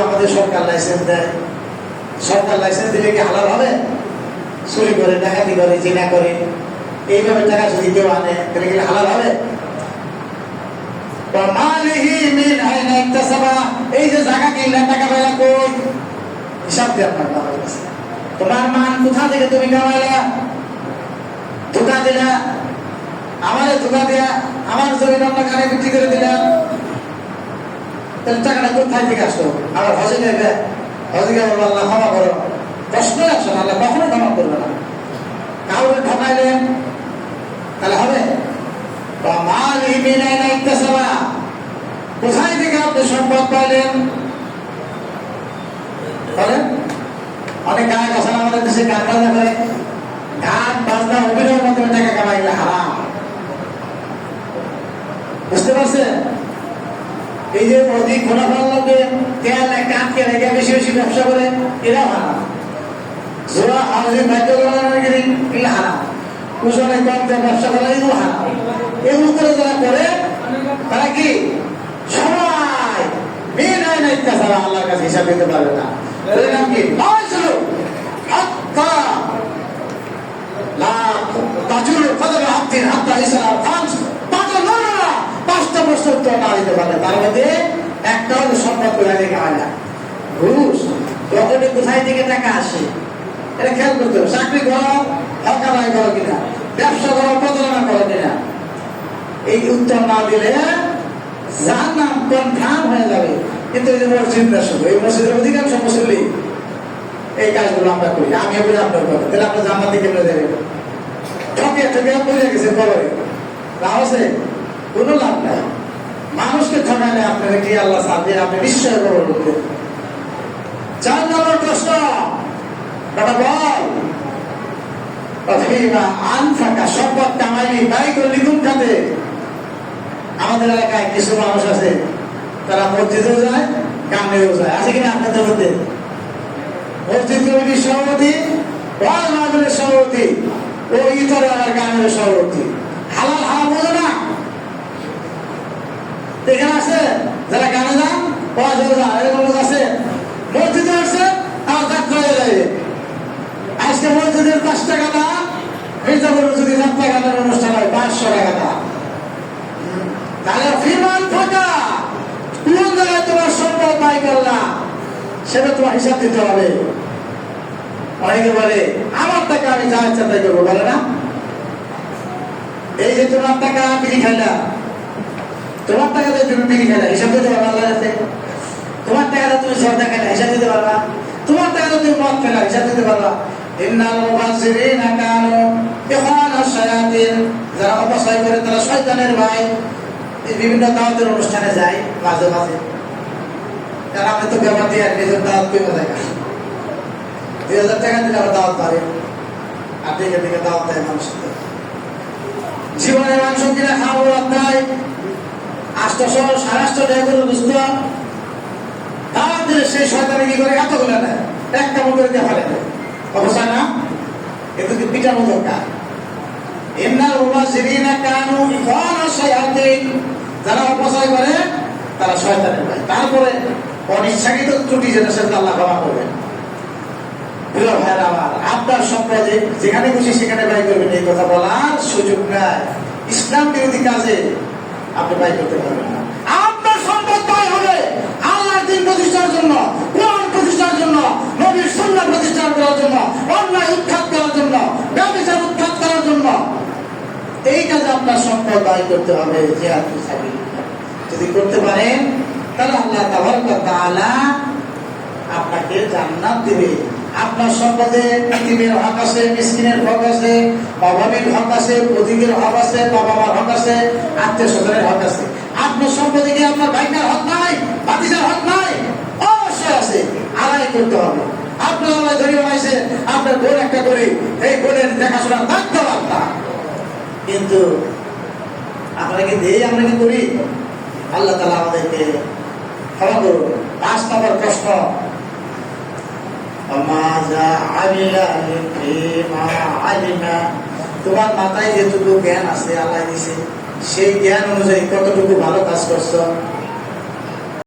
আমাদের সরকার লাইসেন্স দেয়, সরকার লাইসেন্স দিলে কি হালাল হবে? চুরি করে, ডাকাতি করে, জিনা করে, এইভাবে টাকা যদি কেউ আনে তাহলে কি হালাল হবে? এই যে জায়গা কিনলে টাকা পাইলা কই? হিসাব দিয়ে আপনার বাবার কাছে। তোমার মান কোথা থেকে তুমি কামাইলা? ধোকা দিলা, আমারে ধোকা দিয়া আমার জমিন অন্য কানে বিক্রি করে দিলাম, তাহলে টাকাটা কোথায় থেকে আসলো? আবার হজে নেবে, হজে গিয়ে বলবো আল্লাহ ক্ষমা করো, প্রশ্ন আসো না, আল্লাহ কখনো ক্ষমা করবে না। কাউকে ঠকাইলেন তাহলে হবে? কোথায় থেকে আপনি সম্পদ পাইলেন? বলেন। অনেক গায়ক আছেন আমাদের দেশে, গান বাজনা করে, গান বাজনা অভিনয়ের মাধ্যমে টাকা কামাইলে হারাম। বুঝতে পারছেন? এই যে অধিক মুনাফার লোকে তেল কাটকে রেখে বেশি বেশি ব্যবসা করে, এরাও হারাম। জোড়া হাউজিং ভাগ্য এগুলো হারাম। কুশলে কম ব্যবসা করে এগুলো হারাম। এগুলো করে যারা করে তারা কি সবাই বেনায় না ইচ্ছা ছাড়া আল্লাহর কাছে হিসাব দিতে পারবে না। নাম কি? পাঁচটা বছর তো না দিতে পারে, তার মধ্যে একটা হলো সম্পদ করে খাওয়া যায়। ঘুষ পকেটে কোথায় থেকে টাকা আসে এটা খেয়াল করতে হবে। চাকরি করো, হকামাই করো কিনা, ব্যবসা করো, প্রতারণা করো কিনা, এই উত্তর না দিলে যার নাম কনফার্ম হয়ে যাবে। কিন্তু এই যে মসজিদ না, শুধু এই মসজিদের অধিকাংশ মুসল্লি এই কাজগুলো আমরা করি, আমি বলি আপনার করি, তাহলে আপনার জামাতে কেমনে দেবে? ঠকে ঠকে বলে গেছে কবরে, লাভ আছে? কোনো লাভ নাই। মানুষকে ঠকালে আপনারা কি আল্লাহ সাথে আপনি নিশ্চয় কবর করবেন। 4 নম্বর প্রশ্ন, সম্পদ কামাইনি ব্যয় করলি কোন খাতে? আমাদের এলাকায় কিছু মানুষ আছে তারা মসজিদেও যায়, গানেও যায়, আছে কিনা আপনাদের মধ্যে? মসজিদ কমিটির সভাপতি, ওয়াজ মাহফিলের সভাপতি, ও ইতর গানের সভাপতি, হালাল হারাম বোঝে না। এখানে আছে যারা গানে যান, ওয়াজেও যান, এরকম লোক আছে। মসজিদে আসছে আর যাত্রা হয়ে যায়। আজকে মসজিদের 5 টাকা না, মির্জাপুর যদি যাত্রা গানের অনুষ্ঠান হয় 500 টাকা না। তাহলে ফিমান ফাঁকা কোন জায়গায় তোমার সম্পদ ব্যয় করলাম সেটা তোমার হিসাব দিতে হবে। অনেকে বলে আমার টাকা আমি যা ইচ্ছা তাই করবো, বলে না? এই যে তোমার টাকা বিড়ি খাইলা, তোমার টাকা দিয়ে তুমি বিড়ি খাইলা, হিসাব দিতে পারবা আল্লাহর কাছে? তোমার টাকা তুমি সরদা খাইলা, হিসাব দিতে পারবা? তোমার টাকা তুমি মদ খাইলা, হিসাব দিতে পারবা? যারা অপচয় করে তারা শয়তানের ভাই। বিভিন্ন দাওয়াতের অনুষ্ঠানে যায় মাঝে মাঝে, কারণ আমি তো ব্যাপার দিয়ে নিজের দাওয়াত কমে যায়। 2000 টাকা দিলে আমার দাওয়াত পারে, আর দিকে দিকে দাওয়াত দেয় মানুষকে। জীবনে মাংস কিনা খাওয়াবো আপনার 800 850 টাকা করে বুঝতো, দাওয়াত দিলে সেই শয়তানে কি করে এতগুলো নেয়, এক কামড় করে দিয়ে ফেলে দেয়। অবস্থা না? কিন্তু কি পিটানো দরকার। যারা অপচয় করে তারা শয়তানের ভাই। তারপরে অনিচ্ছাকৃত ত্রুটি যেটা সেটা আল্লাহ ক্ষমা করবেন। প্রিয় ভাইরা আমার, আপনার সম্পদে যেখানে খুশি সেখানে ব্যয় করবেন, এই কথা বলার সুযোগ নাই। ইসলাম বিরোধী কাজে আপনি ব্যয় করতে পারবেন না। আপনার সম্পদ ব্যয় হবে আল্লাহর দ্বীন প্রতিষ্ঠার জন্য, কোরআন প্রতিষ্ঠার জন্য, নবীর সুন্নাহ প্রতিষ্ঠা করার জন্য, অন্যায় উৎখাত করার জন্য, ব্যবসা উৎখাত করার জন্য। এই কাজে আপনার সম্পদ ব্যয় করতে হবে। জিহাদ ফি সাবিলিল্লাহ যদি করতে পারেন তাহলে আল্লাহ তাবারক ওয়া তাআলা আপনাকে জান্নাত দিবে। আপনার সম্পদে এতিমের হক আছে, মিসকিনের হক আছে, অভাবীর হক আছে, প্রতিকের হক আছে, বাবা মার হক আছে, আত্মীয় স্বজনের হক আছে। আপনার সম্পদে কি আপনার ভাইটার হক নাই, ভাতিজার হক নাই? অবশ্যই আছে, আদায় করতে হবে। আপনার আল্লাহ ধরে বানাইছে, আপনার বোন একটা করে, এই বোনের দেখাশোনার দায়িত্ব আপনার। কিন্তু আমরা কি দেই, আমরা কি করি? আল্লাহ তাআলা আমাদেরকে ক্ষমা করুন। 5 নম্বর প্রশ্ন, তোমার মাথায় যেটুকু জ্ঞান আছে আল্লাহ দিয়েছে, সেই জ্ঞান অনুযায়ী কতটুকু ভালো কাজ করছো?